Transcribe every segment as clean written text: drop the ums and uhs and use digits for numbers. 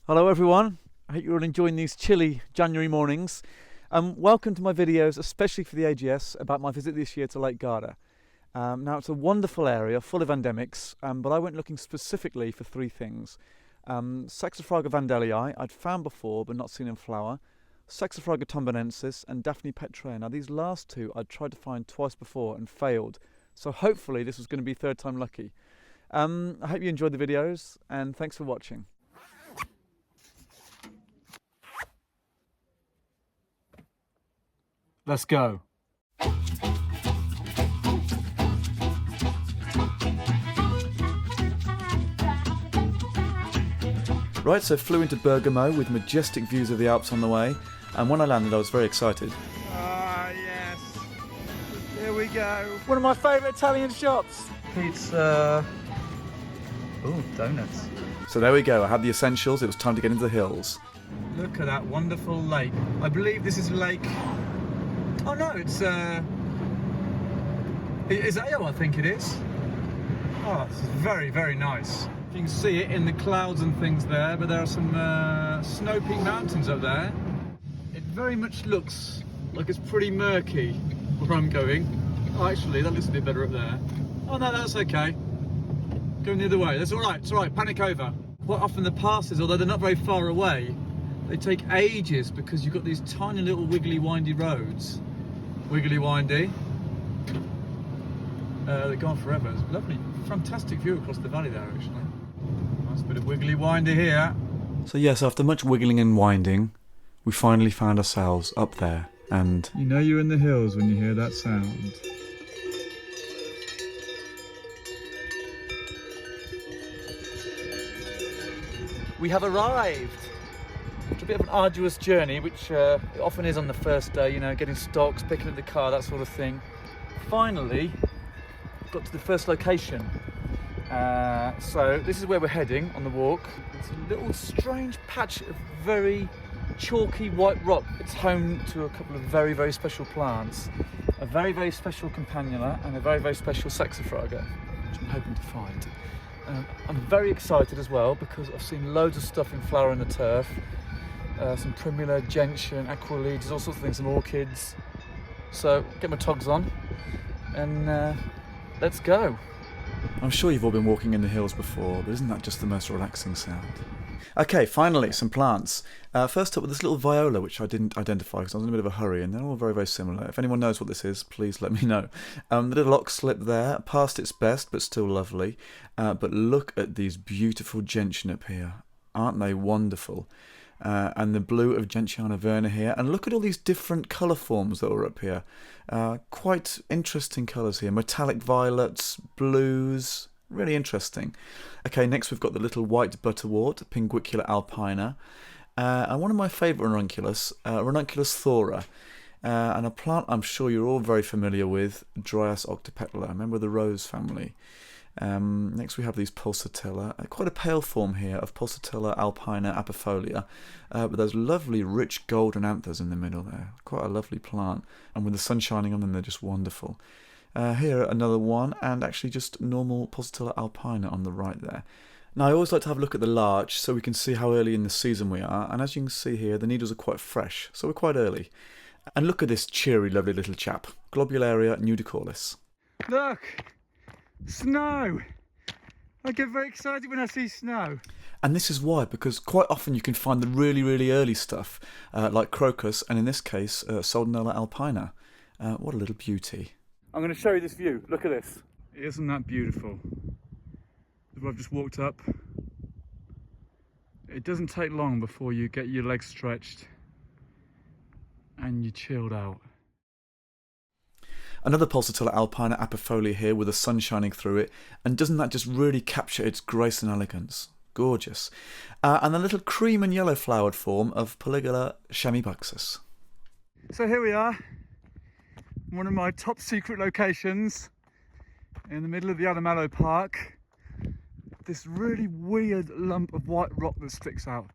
Hello everyone, I hope you're all enjoying these chilly January mornings. Welcome to my videos, especially for the AGS, about my visit this year to Lake Garda. Now it's a wonderful area full of endemics, but I went looking specifically for three things. Saxifraga vandellii I'd found before but not seen in flower, Saxifraga tombeanensis and Daphne petraea. Now these last two I'd tried to find twice before and failed, so hopefully this was going to be third time lucky. I hope you enjoyed the videos and thanks for watching. Let's go. Right, so flew into Bergamo with majestic views of the Alps on the way, and when I landed I was very excited. Ah, yes. Here we go. One of my favourite Italian shops. Pizza. Oh, donuts. So there we go, I had the essentials, it was time to get into the hills. Look at that wonderful lake. I believe this is Lake... Oh no, it's Ao, I think it is. Oh, this is very, very nice. You can see it in the clouds and things there, but there are some snow-peaked mountains up there. It very much looks like it's pretty murky where I'm going. Oh, actually, that looks a bit better up there. Oh no, that's okay. Going the other way. That's all right. It's all right. Panic over. Quite often the passes, although they're not very far away, they take ages because you've got these tiny little wiggly windy roads. Wiggly windy. They're gone forever. It's a lovely, fantastic view across the valley there actually. Nice bit of wiggly windy here. So yes, after much wiggling and winding, we finally found ourselves up there and... You know you're in the hills when you hear that sound. We have arrived! It's a bit of an arduous journey, which it often is on the first day, you know, getting stocks, picking up the car, that sort of thing. Finally, got to the first location. So this is where we're heading on the walk. It's a little strange patch of very chalky white rock. It's home to a couple of very, very special plants. A very, very special campanula and a very, very special saxifraga, which I'm hoping to find. I'm very excited as well because I've seen loads of stuff in flower in the turf. Some primula, gentian, aqualeads, all sorts of things, some orchids. So get my togs on and let's go. I'm sure you've all been walking in the hills before, but isn't that just the most relaxing sound? Okay, finally, some plants. First up with this little viola, which I didn't identify because I was in a bit of a hurry, and they're all very, very similar. If anyone knows what this is, please let me know. The little oxlip there, past its best, but still lovely. But look at these beautiful gentian up here. Aren't they wonderful? And the blue of Gentiana verna here, and look at all these different colour forms that are up here. Quite interesting colours here, metallic violets, blues, really interesting. Okay, next we've got the little white butterwort, Pinguicula alpina, and one of my favourite ranunculus, Ranunculus thora, and a plant I'm sure you're all very familiar with, Dryas octopetala, a member of the rose family. Next we have these Pulsatilla, quite a pale form here of Pulsatilla alpina apifolia, but those lovely rich golden anthers in the middle there, quite a lovely plant, and with the sun shining on them they're just wonderful. Here another one, and actually just normal Pulsatilla alpina on the right there. Now I always like to have a look at the larch so we can see how early in the season we are, and as you can see here the needles are quite fresh, so we're quite early. And look at this cheery lovely little chap, Globularia nudicalis. Look! Snow! I get very excited when I see snow. And this is why, because quite often you can find the really, really early stuff, like crocus, and in this case, Soldanella alpina. What a little beauty. I'm going to show you this view. Look at this. Isn't that beautiful? I've just walked up. It doesn't take long before you get your legs stretched and you're chilled out. Another Pulsatilla alpina apifolia here with the sun shining through it, and doesn't that just really capture its grace and elegance? Gorgeous. And the little cream and yellow flowered form of Polygala chemibuxus. So here we are, one of my top secret locations in the middle of the Adamallo Park. This really weird lump of white rock that sticks out.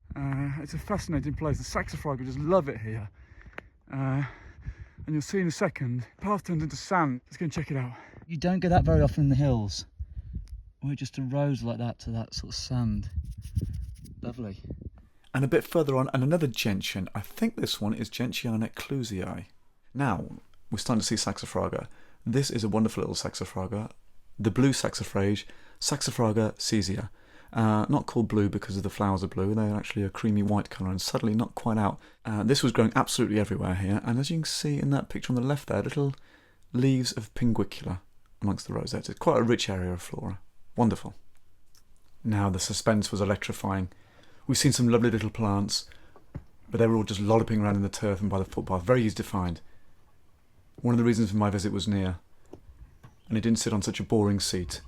It's a fascinating place. The saxifraga just love it here. And you'll see in a second, the path turns into sand. Let's go and check it out. You don't get that very often in the hills, where it just erodes like that to that sort of sand. Lovely. And a bit further on, and another gentian. I think this one is Gentiana eclusii. Now, we're starting to see Saxifraga. This is a wonderful little Saxifraga. The blue saxifrage, Saxifraga caesia. Not called blue because the flowers are blue, they're actually a creamy white colour and suddenly not quite out. This was growing absolutely everywhere here, and as you can see in that picture on the left there, little leaves of pinguicula amongst the rosettes. It's quite a rich area of flora. Wonderful. Now the suspense was electrifying. We've seen some lovely little plants, but they were all just lolloping around in the turf and by the footpath, very easy to find. One of the reasons for my visit was near, and it didn't sit on such a boring seat.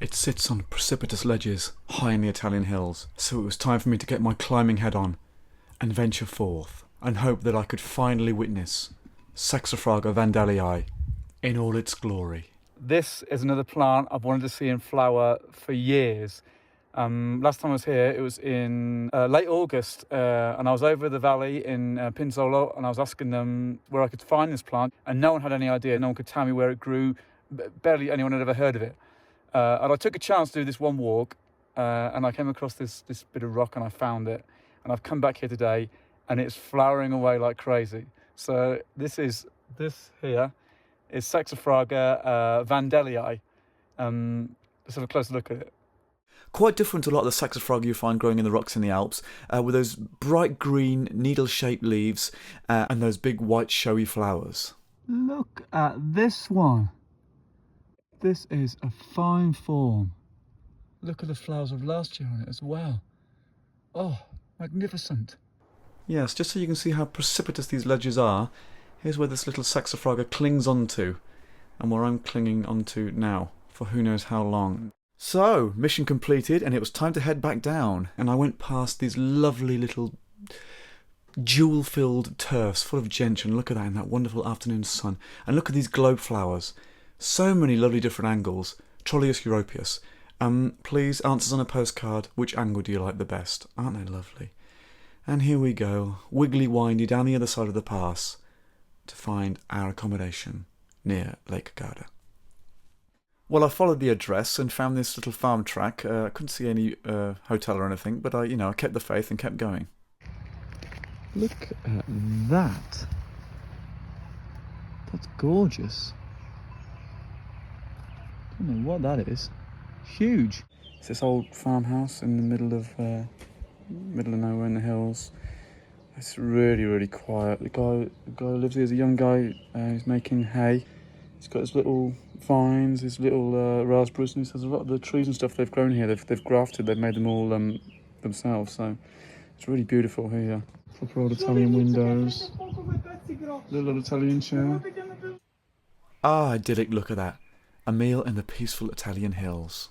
It sits on precipitous ledges high in the Italian hills, so it was time for me to get my climbing head on and venture forth and hope that I could finally witness Saxifraga vandellii in all its glory. This is another plant I've wanted to see in flower for years. Last time I was here, it was in late August, and I was over the valley in Pinzolo, and I was asking them where I could find this plant, and no one had any idea. No one could tell me where it grew. Barely anyone had ever heard of it. And I took a chance to do this one walk, and I came across this bit of rock, and I found it. And I've come back here today, and it's flowering away like crazy. So this here is Saxifraga vandellii. Let's have a closer look at it. Quite different to a lot of the Saxifraga you find growing in the rocks in the Alps, with those bright green needle-shaped leaves and those big white showy flowers. Look at this one. This is a fine form. Look at the flowers of last year on it as well. Oh, magnificent. Yes, just so you can see how precipitous these ledges are, here's where this little Saxifraga clings onto, and where I'm clinging onto now, for who knows how long. So, mission completed, and it was time to head back down, and I went past these lovely little jewel-filled turfs full of gentian. Look at that in that wonderful afternoon sun, and look at these globe flowers. So many lovely different angles. Trollius europaeus. Please, answers on a postcard, which angle do you like the best? Aren't they lovely? And here we go, wiggly-windy down the other side of the pass to find our accommodation near Lake Garda. Well, I followed the address and found this little farm track. I couldn't see any hotel or anything, but I kept the faith and kept going. Look at that. That's gorgeous. I don't know what that is. Huge. It's this old farmhouse in the middle of nowhere in the hills. It's really, really quiet. The guy who lives here is a young guy. He's making hay. He's got his little vines, his little raspberries, and he says a lot of the trees and stuff they've grown here, they've grafted, they've made them all themselves. So it's really beautiful here. Proper old Italian windows. Little Italian chair. Ah, idyllic, look at that. A meal in the peaceful Italian hills.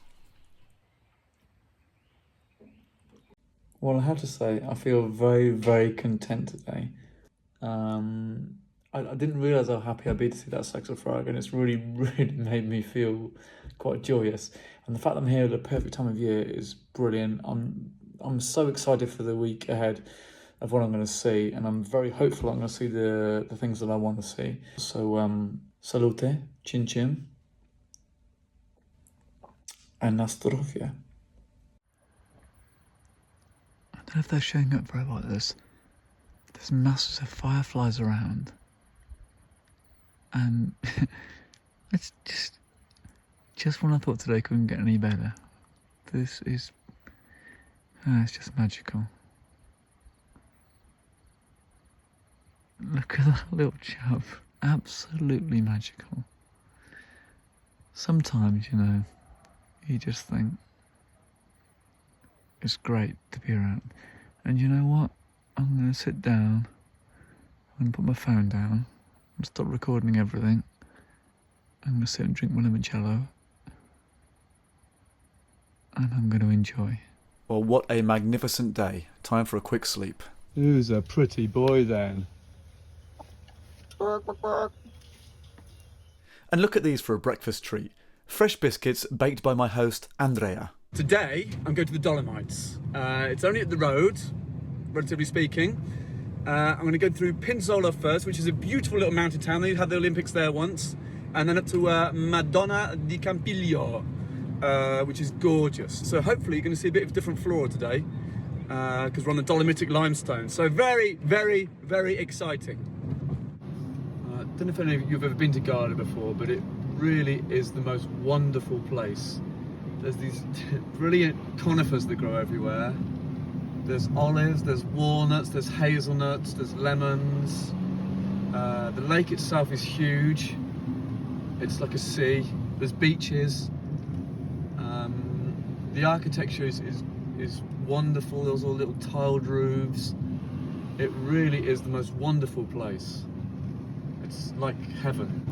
Well, I have to say, I feel very, very content today. I didn't realise how happy I'd be to see that Saxifraga, and it's really, really made me feel quite joyous. And the fact that I'm here at the perfect time of year is brilliant. I'm so excited for the week ahead of what I'm going to see, and I'm very hopeful I'm going to see the things that I want to see. So, salute, chin chin, and na zdrowie. I don't know if they're showing up very well. There's masses of fireflies around. And it's just when I thought today couldn't get any better. This is, it's just magical. Look at that little chap, absolutely magical. Sometimes, you just think it's great to be around. And you know what? I'm going to sit down, I'm going to put my phone down, and stop recording everything. I'm going to sit and drink my limoncello, and I'm going to enjoy. Well, what a magnificent day. Time for a quick sleep. Who's a pretty boy then? And look at these for a breakfast treat. Fresh biscuits baked by my host, Andrea. Today, I'm going to the Dolomites. It's only at the road, relatively speaking. I'm going to go through Pinzolo first, which is a beautiful little mountain town. They had the Olympics there once. And then up to Madonna di Campiglio, which is gorgeous. So hopefully you're going to see a bit of different flora today. because we're on the Dolomitic limestone. So very, very, very exciting. I don't know if any of you have ever been to Garda before, but it really is the most wonderful place. There's these brilliant conifers that grow everywhere. There's olives, there's walnuts, there's hazelnuts, there's lemons. The lake itself is huge. It's like a sea. There's beaches. The architecture is wonderful. There's all little tiled roofs. It really is the most wonderful place. It's like heaven.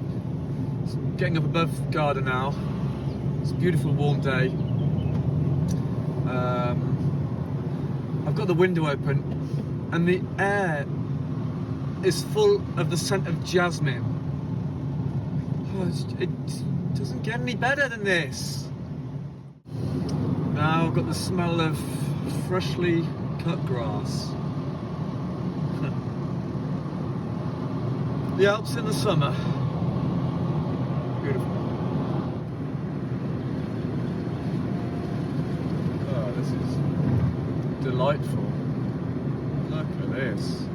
So I'm getting up above Garda now. It's a beautiful warm day. I've got the window open and the air is full of the scent of jasmine. Oh, it doesn't get any better than this. Now I've got the smell of freshly cut grass. The Alps in the summer. Beautiful. Oh, this is delightful. Look at this.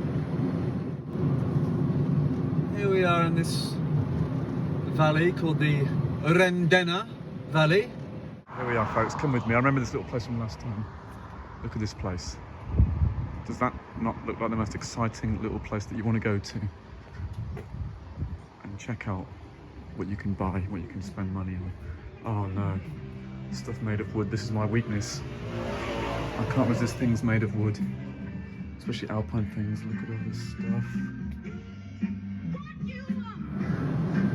Here we are in this valley called the Rendena Valley. Here we are, folks. Come with me. I remember this little place from last time. Look at this place. Does that not look like the most exciting little place that you want to go to? And check out what you can buy, what you can spend money on. Oh no, stuff made of wood. This is my weakness. I can't resist things made of wood, especially alpine things. Look at all this stuff.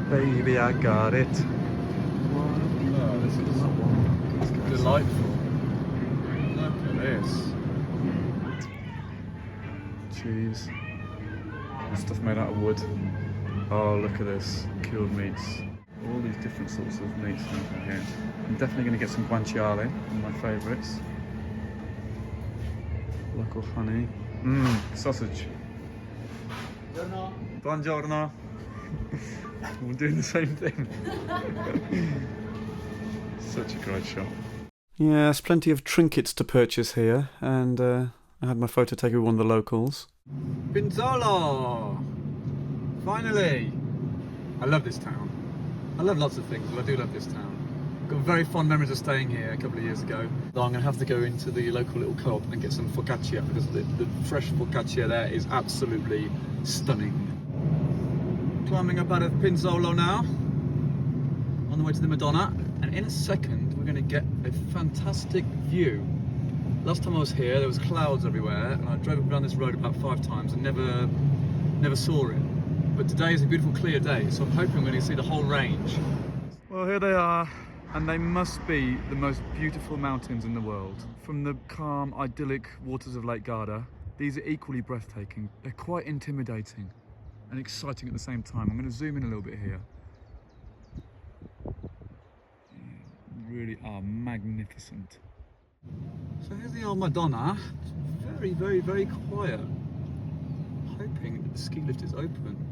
Baby, I got it. Oh, this is delightful. Look at this. Cheese. Stuff made out of wood. Oh, look at this. Cured meats. All these different sorts of meats in here. I'm definitely going to get some guanciale, one of my favourites. Local honey. Sausage. Buongiorno. We're doing the same thing. Such a great shop. Yes, plenty of trinkets to purchase here, and I had my photo taken with one of the locals. Pinzolo! Finally! I love this town. I love lots of things, but I do love this town. Got very fond memories of staying here a couple of years ago. So I'm going to have to go into the local little co-op and get some focaccia, because the fresh focaccia there is absolutely stunning. Climbing up out of Pinzolo now, on the way to the Madonna, and in a second we're going to get a fantastic view. Last time I was here there was clouds everywhere, and I drove up down this road about 5 times and never saw it. But today is a beautiful clear day, so I'm hoping we're going to see the whole range. Well, here they are, and they must be the most beautiful mountains in the world. From the calm, idyllic waters of Lake Garda, these are equally breathtaking. They're quite intimidating and exciting at the same time. I'm going to zoom in a little bit here. Really are magnificent. So here's the old Madonna. It's very, very, very quiet. I'm hoping that the ski lift is open.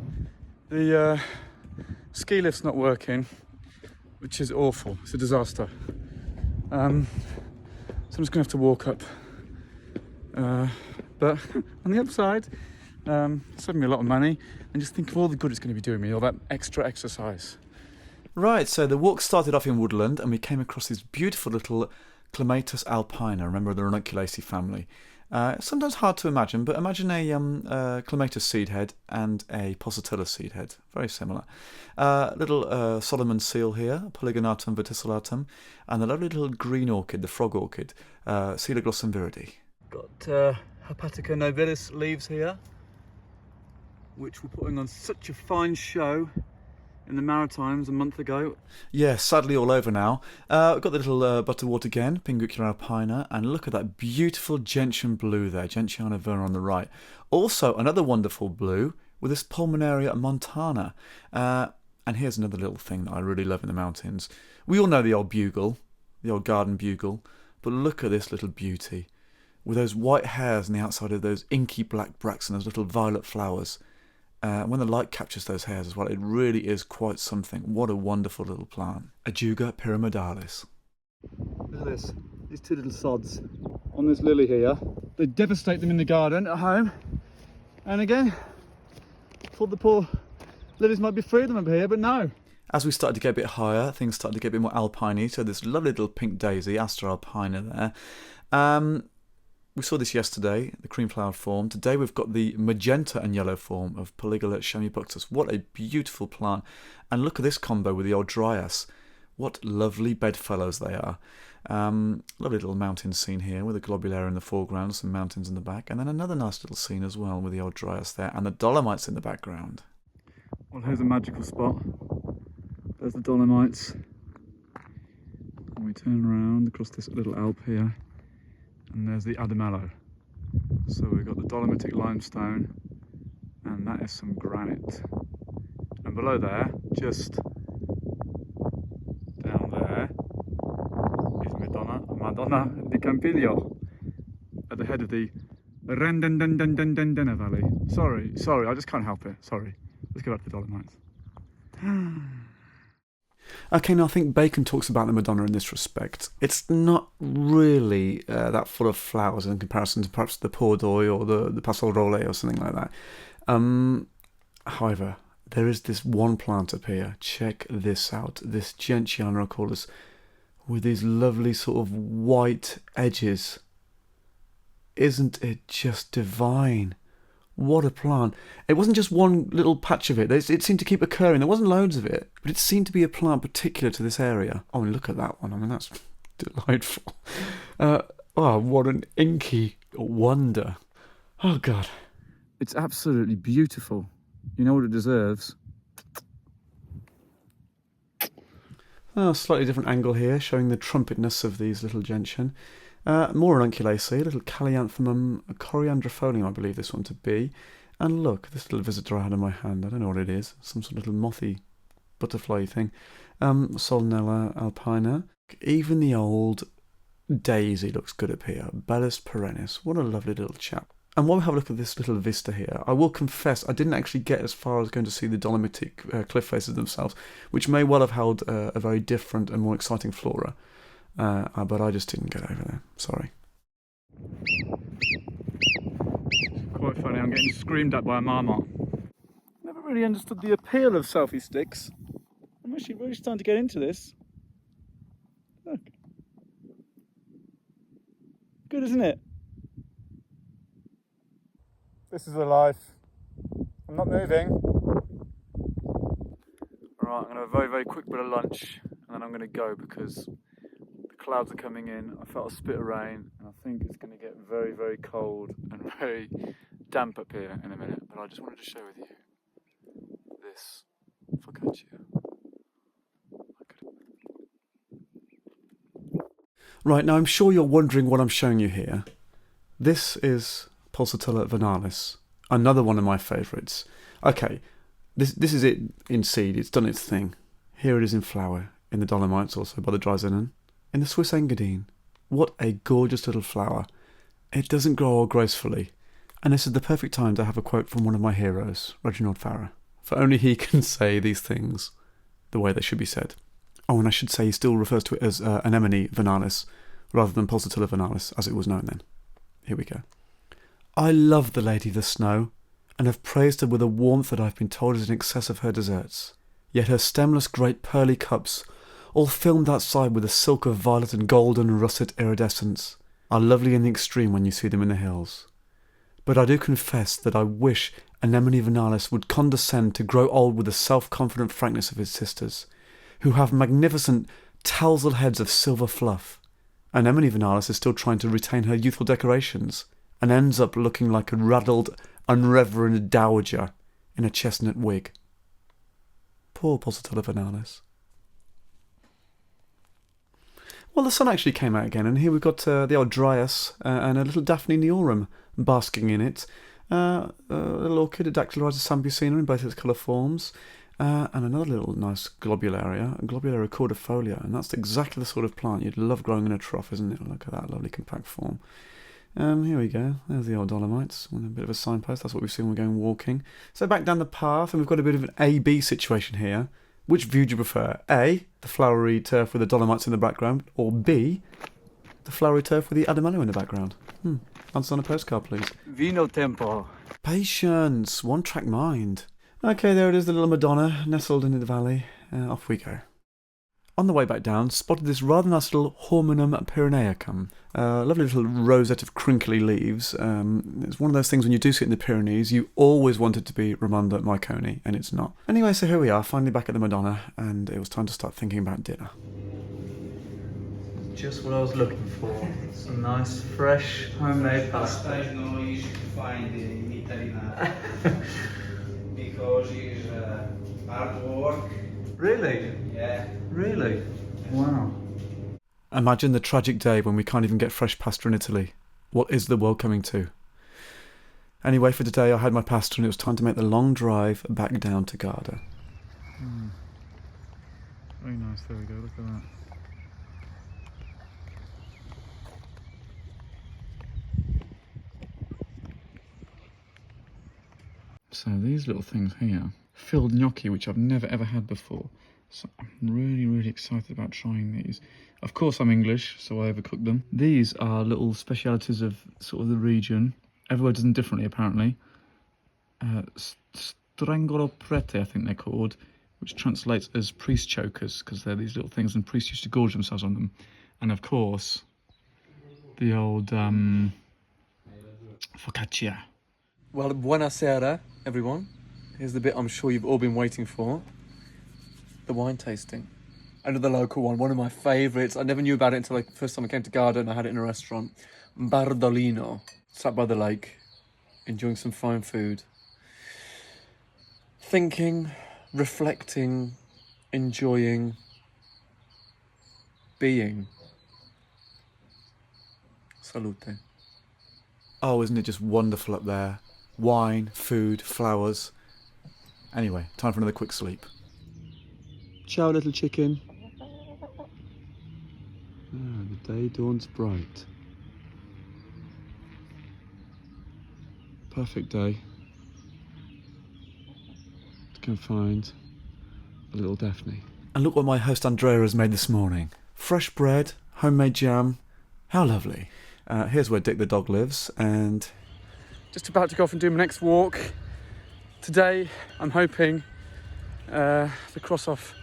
The ski lift's not working, which is awful. It's a disaster. So I'm just going to have to walk up. But on the upside, saving me a lot of money, and just think of all the good it's going to be doing me, all that extra exercise. Right, so the walk started off in woodland, and we came across this beautiful little Clematis alpina. Remember the Vernaculacea family. Sometimes hard to imagine, but imagine a Clematis seed head and a Pulsatilla seed head. Very similar. Little Solomon seal here, Polygonatum verticillatum, and the lovely little green orchid, the frog orchid, Coeloglossum viridi. Got Hepatica nobilis leaves here, which were putting on such a fine show in the Maritimes a month ago. Yes, sadly all over now. We've got the little butterwort again, Pinguicula alpina, and look at that beautiful gentian blue there, Gentiana verna on the right. Also another wonderful blue with this Pulmonaria montana. And here's another little thing that I really love in the mountains. We all know the old bugle, the old garden bugle, but look at this little beauty with those white hairs on the outside of those inky black bracts and those little violet flowers. When the light captures those hairs as well, it really is quite something. What a wonderful little plant. Ajuga pyramidalis. Look at this. these two little sods on this lily here. They devastate them in the garden at home. And again, thought the poor lilies might be free of them up here, but no. As we started to get a bit higher, things started to get a bit more alpine-y. So this lovely little pink daisy, Aster alpina there. We saw this yesterday, the cream flowered form. Today we've got the magenta and yellow form of Polygala chemibuctus. What a beautiful plant. And look at this combo with the old dryas. What lovely bedfellows they are. Lovely little mountain scene here with the globulary in the foreground, some mountains in the back. And then another nice little scene as well with the old dryas there and the Dolomites in the background. Well, here's a magical spot. There's the Dolomites. And we turn around across this little Alp here. And there's the Adamello. So we've got the Dolomitic limestone, and that is some granite. And below there, just down there, is Madonna di Campiglio, at the head of the Rendendendendendendena Valley. Sorry, I just can't help it. Sorry. Let's go back to the Dolomites. Okay, now I think Bacon talks about the Madonna in this respect. It's not really that full of flowers in comparison to perhaps the Pordoi or the Passerole or something like that. However, there is this one plant up here. Check this out. This Gentiana Accorus with these lovely sort of white edges. Isn't it just divine? What a plant. It wasn't just one little patch of it. It seemed to keep occurring. There wasn't loads of it, but it seemed to be a plant particular to this area. Oh, and look at that one. I mean, that's delightful. Oh, what an inky wonder. Oh, God. It's absolutely beautiful. You know what it deserves? Oh, slightly different angle here, showing the trumpetness of these little gentian. More Ranunculaceae, a little Callianthemum coriandrifolium, I believe this one to be. And look, this little visitor I had in my hand, I don't know what it is, some sort of little mothy butterfly thing. Solnella alpina. Even the old daisy looks good up here. Bellus perennis, what a lovely little chap. And while we have a look at this little vista here, I will confess I didn't actually get as far as going to see the Dolomitic cliff faces themselves, which may well have held a very different and more exciting flora. But I just didn't get over there. Sorry. Quite funny, I'm getting screamed at by a marmot. Never really understood the appeal of selfie sticks. I'm actually really starting to get into this. Look. Good, isn't it? This is a life. I'm not moving. Alright, I'm going to have a very, very quick bit of lunch and then I'm going to go because clouds are coming in. I felt a spit of rain and I think it's going to get very, very cold and very damp up here in a minute. But I just wanted to share with you this focaccia. Right, now I'm sure you're wondering what I'm showing you here. This is Pulsatilla vernalis, another one of my favourites. Okay, this is it in seed. It's done its thing. Here it is in flower in the Dolomites, also by the Dreiseinen. In the Swiss Engadine. What a gorgeous little flower. It doesn't grow all gracefully. And this is the perfect time to have a quote from one of my heroes, Reginald Farrer. For only he can say these things the way they should be said. Oh, and I should say he still refers to it as Anemone vernalis, rather than Pulsatilla vernalis, as it was known then. Here we go. I love the Lady of the Snow, and have praised her with a warmth that I've been told is in excess of her deserts. Yet her stemless great pearly cups, all filmed outside with a silk of violet and golden russet iridescence, are lovely in the extreme when you see them in the hills. But I do confess that I wish Anemone vernalis would condescend to grow old with the self-confident frankness of his sisters, who have magnificent tousle heads of silver fluff. Anemone vernalis is still trying to retain her youthful decorations, and ends up looking like a raddled, unreverend dowager in a chestnut wig. Poor Pulsatilla vernalis. Well, the sun actually came out again, and here we've got the old Dryas and a little Daphne neorum basking in it. A little orchid, a Dactylorhiza sambucina in both its colour forms. And another little nice globularia, a globularia cordifolia, and that's exactly the sort of plant you'd love growing in a trough, isn't it? Look at that lovely compact form. Here we go, there's the old Dolomites, with a bit of a signpost, that's what we see when we're going walking. So back down the path, and we've got a bit of an A-B situation here. Which view do you prefer? A, the flowery turf with the Dolomites in the background, or B, The flowery turf with the adamello in the background. Answer on a postcard, please. Vino tempo. Patience, one-track mind. Okay, there it is, the little Madonna, nestled in the valley. Off we go. On the way back down, spotted this rather nice little Hormonum pyreneacum. Lovely little rosette of crinkly leaves. It's one of those things when you do see it in the Pyrenees, you always want it to be Ramunda myconi, and it's not. Anyway, so here we are, finally back at the Madonna, and it was time to start thinking about dinner. Just what I was looking for. Some nice, fresh, homemade pasta. Pasta is not easy to find in Italy now because it's hard work. Really? Yeah. Really? Wow. Imagine the tragic day when we can't even get fresh pasta in Italy. What is the world coming to? Anyway, for today I had my pasta and it was time to make the long drive back down to Garda. Very nice, there we go, look at that. So these little things here, filled gnocchi, which I've never ever had before. So I'm really excited about trying these. Of course I'm English, so I overcook them. These are little specialities of sort of the region. Everywhere does them differently apparently. Strangolo prete, I think they're called, which translates as priest chokers, because they're these little things and priests used to gorge themselves on them. And of course, the old focaccia. Well, buonasera, everyone. Here's the bit I'm sure you've all been waiting for. The wine tasting. Another local one of my favourites. I never knew about it until the first time I came to Garda and I had it in a restaurant. Bardolino. Sat by the lake, enjoying some fine food. Thinking, reflecting, enjoying, being. Salute. Oh, isn't it just wonderful up there? Wine, food, flowers. Anyway, time for another quick sleep. Ciao, little chicken. The day dawns bright. Perfect day to go find a little Daphne. And look what my host Andrea has made this morning. Fresh bread, homemade jam. How lovely. Here's where Dick the dog lives, and Just about to go off and do my next walk. Today, I'm hoping to cross off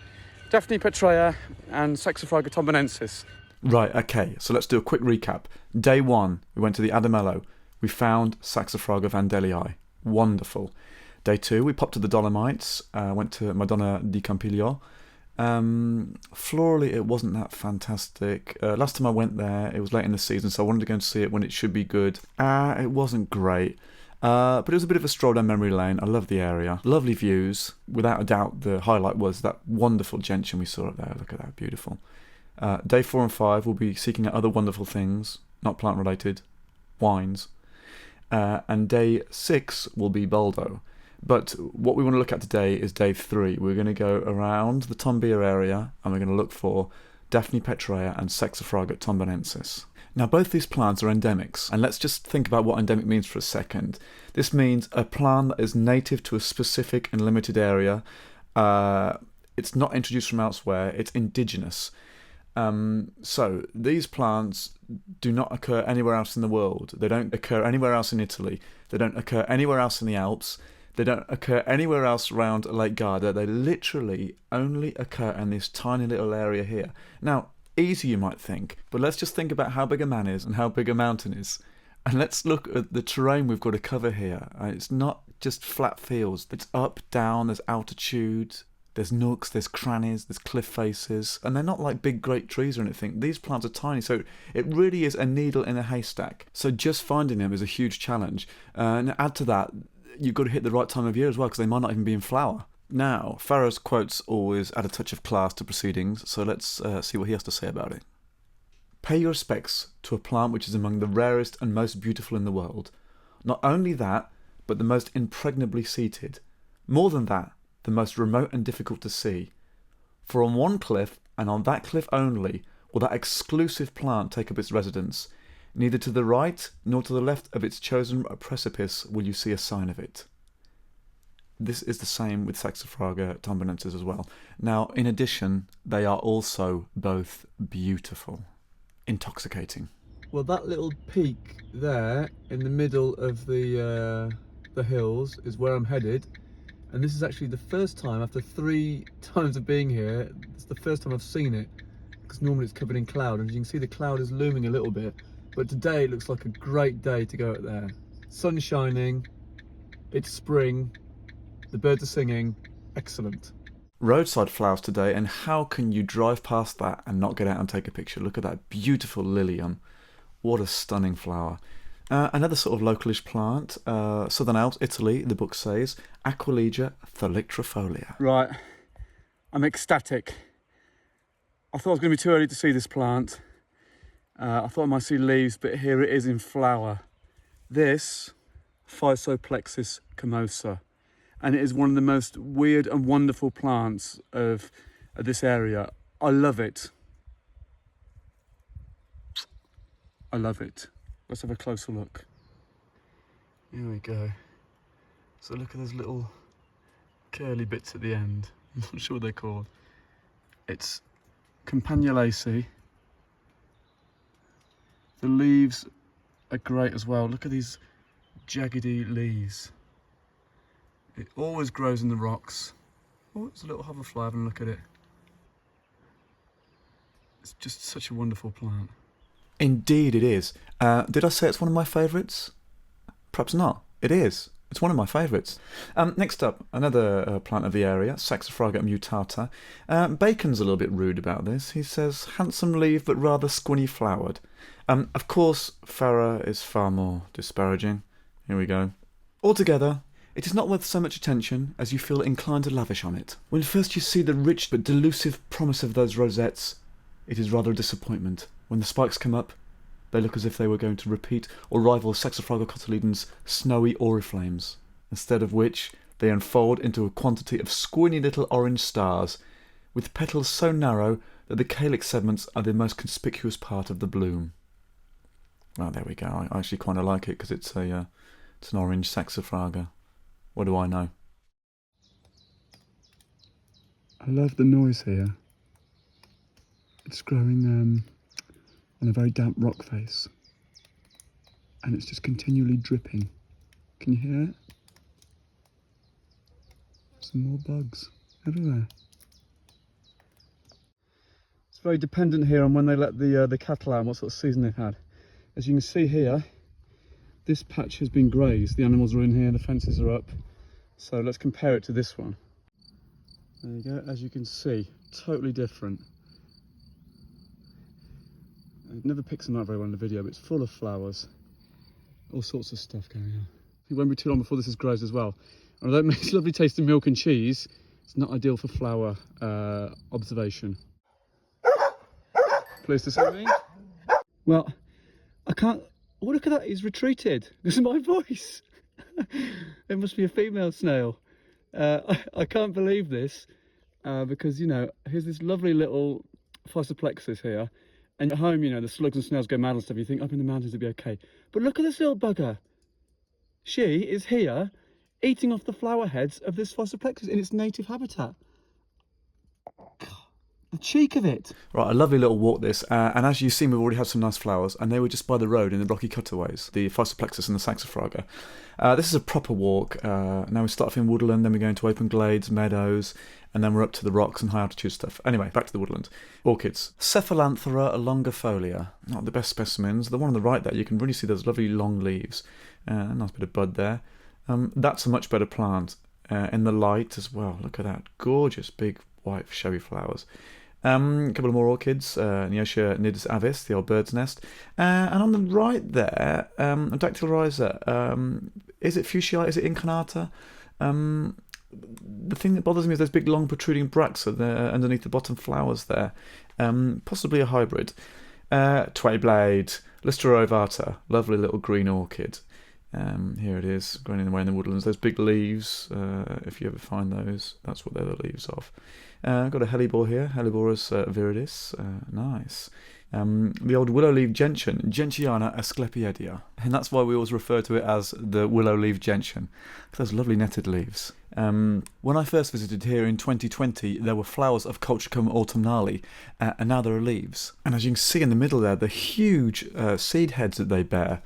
Daphne, petraea and Saxifraga tombeanensis. right, okay, so let's do a quick recap. Day one, we went to the Adamello. We found Saxifraga vandellii. Wonderful. Day two, we popped to the Dolomites, went to Madonna di Campiglio. Florally, it wasn't that fantastic. Last time I went there, it was late in the season, so I wanted to go and see it when it should be good. It wasn't great. But it was a bit of a stroll down memory lane. I love the area. Lovely views. Without a doubt, the highlight was that wonderful gentian we saw up there. Look at that, beautiful. Day 4 and 5, we'll be seeking out other wonderful things, not plant-related, wines. And day 6 will be Boldo. But what we want to look at today is day 3. We're going to go around the Tombia area, and we're going to look for Daphne petraea and Saxifraga tombeanensis. Now, both these plants are endemics, and let's just think about what endemic means for a second. This means a plant that is native to a specific and limited area. It's not introduced from elsewhere, it's indigenous. So, these plants do not occur anywhere else in the world. They don't occur anywhere else in Italy. They don't occur anywhere else in the Alps. They don't occur anywhere else around Lake Garda. They literally only occur in this tiny little area here. Now, easy you might think, but let's just think about how big a man is and how big a mountain is. And let's look at the terrain we've got to cover here. It's not just flat fields. It's up, down, there's altitude, there's nooks, there's crannies, there's cliff faces. And they're not like big great trees or anything. These plants are tiny, so it really is a needle in a haystack. So just finding them is a huge challenge. And add to that, you've got to hit the right time of year as well, because they might not even be in flower. Now, Farrow's quotes always add a touch of class to proceedings, so let's see what he has to say about it. Pay your respects to a plant which is among the rarest and most beautiful in the world. Not only that, but the most impregnably seated. More than that, the most remote and difficult to see. For on one cliff, and on that cliff only, will that exclusive plant take up its residence. Neither to the right nor to the left of its chosen precipice will you see a sign of it. This is the same with Saxifraga tombeanensis as well. Now, in addition, they are also both beautiful. intoxicating. Well, that little peak there in the middle of the hills is where I'm headed, and this is actually the first time after 3 times of being here. It's the first time I've seen it, because normally it's covered in cloud, and you can see the cloud is looming a little bit. But today it looks like a great day to go out there. Sun shining, it's spring, the birds are singing, excellent. Roadside flowers today, and how can you drive past that and not get out and take a picture? Look at that beautiful lilium. What a stunning flower. Another sort of localish plant, Southern Alps, Italy, the book says, Aquilegia thalictrifolia. Right, I'm ecstatic. I thought it was going to be too early to see this plant. I thought I might see leaves, but here it is in flower. This, Physoplexis comosa. And it is one of the most weird and wonderful plants of this area. I love it. I love it. Let's have a closer look. Here we go. So look at those little curly bits at the end. I'm not sure what they're called. It's Campanulaceae. The leaves are great as well. Look at these jaggedy leaves. It always grows in the rocks. Oh, it's a little hoverfly, having a look at it. It's just such a wonderful plant. Indeed it is. Did I say it's one of my favourites? Perhaps not. It is. It's one of my favourites. Next up, another plant of the area, Saxifraga mutata. Bacon's a little bit rude about this. He says, handsome leaf but rather squinny flowered. Of course, Farah is far more disparaging. Here we go. Altogether, it is not worth so much attention as you feel inclined to lavish on it. When first you see the rich but delusive promise of those rosettes, it is rather a disappointment. When the spikes come up, they look as if they were going to repeat or rival Saxifraga cotyledon's snowy oriflammes, instead of which they unfold into a quantity of squinny little orange stars, with petals so narrow that the calyx segments are the most conspicuous part of the bloom. Well, there we go. I actually kind of like it because it's an orange Saxifraga. What do I know? I love the noise here. It's growing on a very damp rock face, and it's just continually dripping. Can you hear it? Some more bugs everywhere. It's very dependent here on when they let the cattle out and what sort of season they've had. As you can see here, this patch has been grazed. The animals are in here, the fences are up. So let's compare it to this one. There you go. As you can see, totally different. It never picks them out very well in the video, but it's full of flowers. All sorts of stuff going on. It won't be too long before this is grazed as well. And although it makes lovely tasting milk and cheese, it's not ideal for flower observation. Pleased to see me? Well, I can't... Oh, look at that, he's retreated. This is my voice. It must be a female snail. I can't believe this because, you know, here's this lovely little Physoplexis here. And at home, you know, the slugs and snails go mad and stuff. You think, up in the mountains, it'll be okay. But look at this little bugger. She is here eating off the flower heads of this Physoplexis in its native habitat. The cheek of it. Right, a lovely little walk this, and as you've seen, we've already had some nice flowers, and they were just by the road in the rocky cutaways, the Physoplexis and the Saxifraga. This is a proper walk. Now we start off in woodland, then we go into open glades, meadows, and then we're up to the rocks and high altitude stuff. Anyway, back to the woodland. Orchids. Cephalanthera longifolia. Not the best specimens. The one on the right there, you can really see those lovely long leaves. A nice bit of bud there. That's a much better plant in the light as well. Look at that. Gorgeous big white showy flowers. A couple of more orchids, Neotia nidus avis, the old bird's nest. And on the right there, Dactylorhiza. Is it fuchsia? Is it incarnata? The thing that bothers me is those big long protruding bracts underneath the bottom flowers there. Possibly a hybrid. Twayblade, Listera ovata, lovely little green orchid. Here it is, growing away in the woodlands. Those big leaves, if you ever find those, that's what they're the leaves of. I've got a hellebore here, Helleborus viridis, nice. The old willow leaf gentian, Gentiana asclepioidea, and that's why we always refer to it as the willow leaf gentian, for those lovely netted leaves. When I first visited here in 2020, there were flowers of Colchicum autumnali, and now there are leaves. And as you can see in the middle there, the huge seed heads that they bear,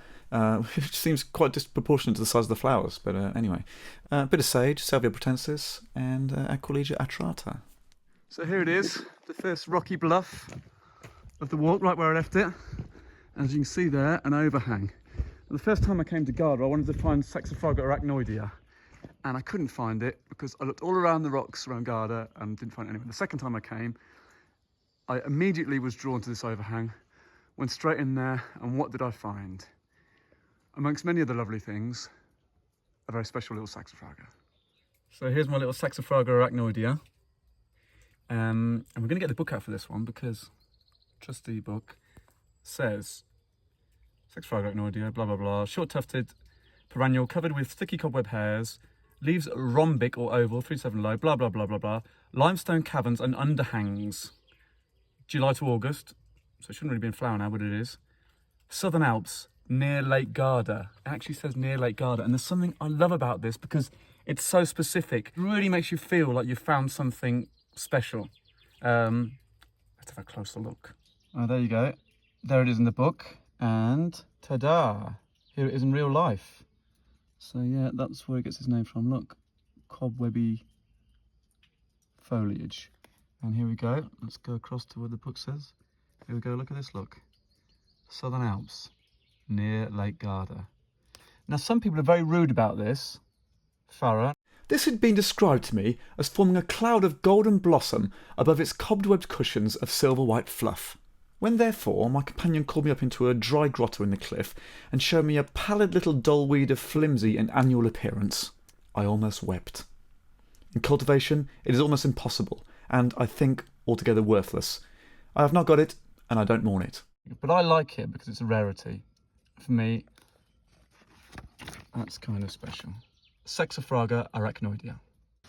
which seems quite disproportionate to the size of the flowers, but anyway. A bit of sage, Salvia pratensis, and Aquilegia atrata. So here it is, the first rocky bluff of the walk, right where I left it. As you can see there, an overhang. And the first time I came to Garda, I wanted to find Saxifraga arachnoidea, and I couldn't find it because I looked all around the rocks around Garda and didn't find it anywhere. The second time I came, I immediately was drawn to this overhang, went straight in there, and what did I find? Amongst many other lovely things, a very special little Saxifraga. So here's my little Saxifraga arachnoidea. And we're going to get the book out for this one because trusty book says Saxifraga arachnoidea, blah blah blah, short tufted perennial covered with sticky cobweb hairs, leaves rhombic or oval, 3 to 7 low, blah blah blah blah blah, limestone caverns and underhangs, July to August, so it shouldn't really be in flower now, but it is. Southern Alps, near Lake Garda. It actually says near Lake Garda, and there's something I love about this because it's so specific. It really makes you feel like you've found something special. Let's have a closer look. Oh, there you go. There it is in the book, and ta-da! Here it is in real life. So yeah, that's where it gets its name from. Look, cobwebby foliage. And here we go. Let's go across to where the book says. Here we go. Look at this. Look, Southern Alps, near Lake Garda. Now, some people are very rude about this. Farah. This had been described to me as forming a cloud of golden blossom above its cobwebbed cushions of silver-white fluff. When therefore my companion called me up into a dry grotto in the cliff and showed me a pallid little dullweed of flimsy and annual appearance, I almost wept. In cultivation it is almost impossible, and I think altogether worthless. I have not got it, and I don't mourn it. But I like it because it's a rarity. For me, that's kind of special. Saxifraga arachnoidea.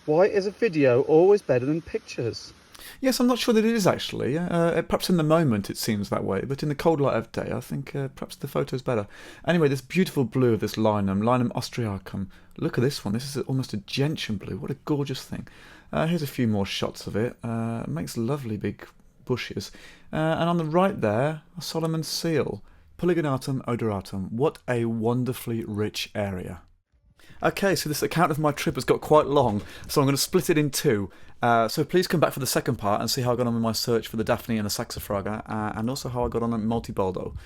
Why is a video always better than pictures? Yes, I'm not sure that it is actually. Perhaps in the moment it seems that way, but in the cold light of day I think perhaps the photo's better. Anyway, this beautiful blue of this Linum austriacum. Look at this one. This is almost a gentian blue. What a gorgeous thing. Here's a few more shots of it. It makes lovely big bushes. And on the right there, a Solomon's seal. Polygonatum odoratum. What a wonderfully rich area. Okay, so this account of my trip has got quite long, so I'm going to split it in two. So please come back for the second part and see how I got on with my search for the Daphne and the Saxifraga, and also how I got on at Multiboldo.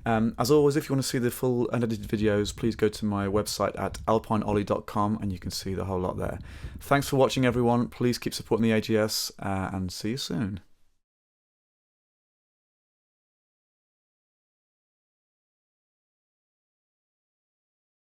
As always, if you want to see the full unedited videos, please go to my website at alpineollie.com and you can see the whole lot there. Thanks for watching, everyone. Please keep supporting the AGS, and see you soon.